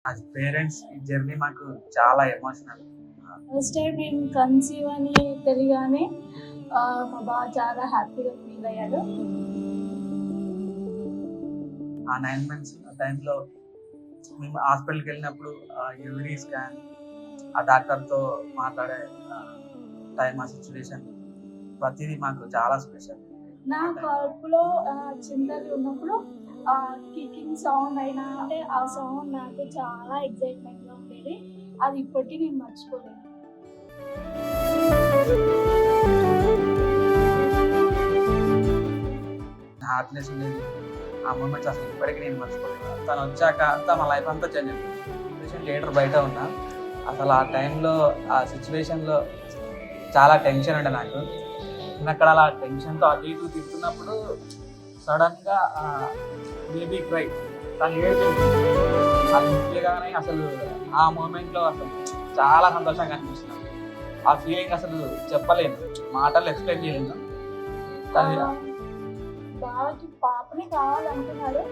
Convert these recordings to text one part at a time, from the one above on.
As parents ఈ journey మాకు చాలా ఎమోషనల్. ఫస్ట్ టైం నేను కన్సీవ్ అని తెలియగానే మా బావ చాలా హ్యాపీగా ఫీల్ అయ్యాడు. ఆ 9 మంత్స్ టైంలో మేము హాస్పిటల్కి వెళ్ళినప్పుడు యూరిన్ స్కాన్, ఆ డాక్టర్తో మాట్లాడే టైం, ఆ సిచ్యువేషన్ ప్రతిదీ మాకు చాలా స్పెషల్. నా కడుపులో చింతలు ఉన్నప్పుడు కికింగ్ సౌండ్ అయినా అంటే ఆ సౌండ్ నాకు చాలా ఎక్సైట్మెంట్గా ఉండేది. అది ఇప్పటికీ నేను మర్చిపోలేను. హ్యాపీనెస్ ఉండేది. ఆ మూమెంట్స్ అసలు ఇప్పటికీ నేను మర్చిపోలేను. తను వచ్చాక అంతా మా లైఫ్ అంతా చేంజ్ అయింది. పేషెంట్ థియేటర్ బయట ఉన్నా, అసలు ఆ టైంలో ఆ సిచ్యువేషన్లో చాలా టెన్షన్ ఉండే నాకు. నేను అక్కడ అలా టెన్షన్తో అటు ఇటు తిరుగుతున్నప్పుడు సడన్గా బేబీ క్రై, తను ఏడ్చింది. అది ముఖ్యంగానే అసలు ఆ మూమెంట్లో అసలు చాలా సంతోషంగా అనిపిస్తున్నాను. ఆ ఫీలింగ్ అసలు చెప్పలేను, మాటలు ఎక్స్ప్లెయిన్ చేయలేను. తను బావకి పాపనే కావాలనుకున్నాడు,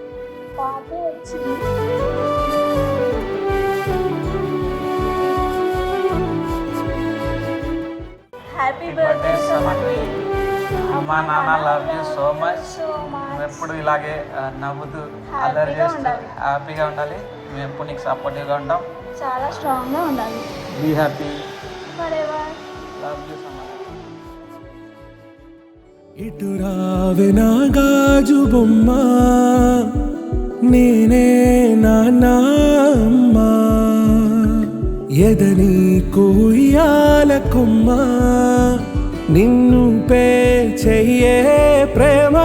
పాపే వచ్చింది. హ్యాపీ బర్త్డే సమటి. మా నాన్న లవ్ యూ సో మచ్. మేము ఎప్పుడు ఇలాగే నవ్వుతూ అల్లరి చేస్తూ హ్యాపీగా ఉండాలి. మేము ఎప్పుడు నీకు సపోర్టివ్గా ఉంటాం. చాలా స్ట్రాంగ్గా ఉండాలి. Be happy. Forever. Love you so much. ఇటు రావే నా గాజు బొమ్మ, నేనే నాన్నమ్మ, ఎదని కుయ్యాల కొమ్మ, నిన్ను పే చెయ్యే ప్రేమ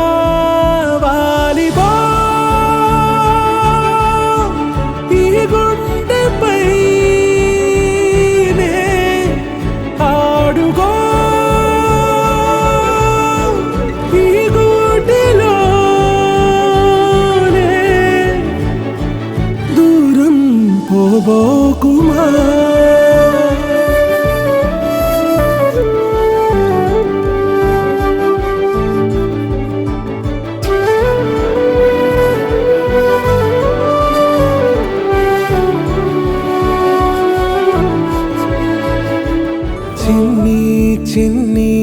వాలిబో ఈ గుండెపై ఆడుగో ఈ గుడిలోనే దూరం పోబోకుమా. చిన్ని చిన్ని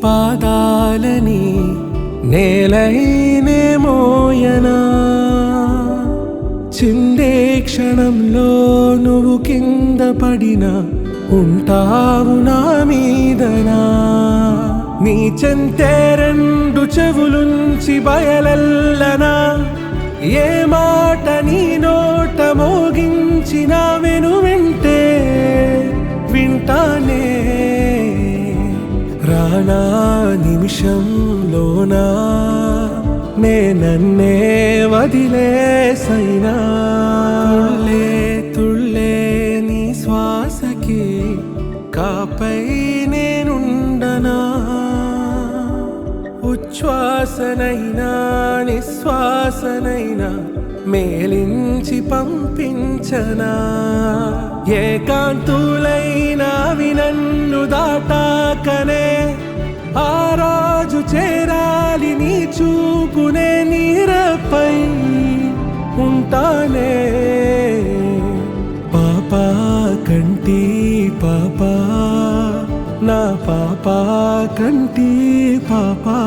పాదాలని నేలైనే మోయనా, చిందే క్షణంలో నువ్వు కింద పడినా ఉంటావు నా మీదనా. నీ చెంతే రెండు చెవులుంచి బయలెల్లనా, ఏ మాట నీ నోట మోగించిన వెను వింటే వింటానే. రానా నిమిషంలోనా నన్నే వదిలేసైనా, తుళ్ళే తుళ్ళే నీ శ్వాసకి కాపై నేనుండనా, ఉచ్ఛ్వాసనైనా నిశ్వాసనైనా మేలించి పంపించనా. ఏకాంతులైనవి నన్ను దాటాకనే ఆ రోజు చేరాలి నీ చూపునే నీరపై ఉంటానే. పాపా కంటి పాపా, నా పాపా కంటి పాపా.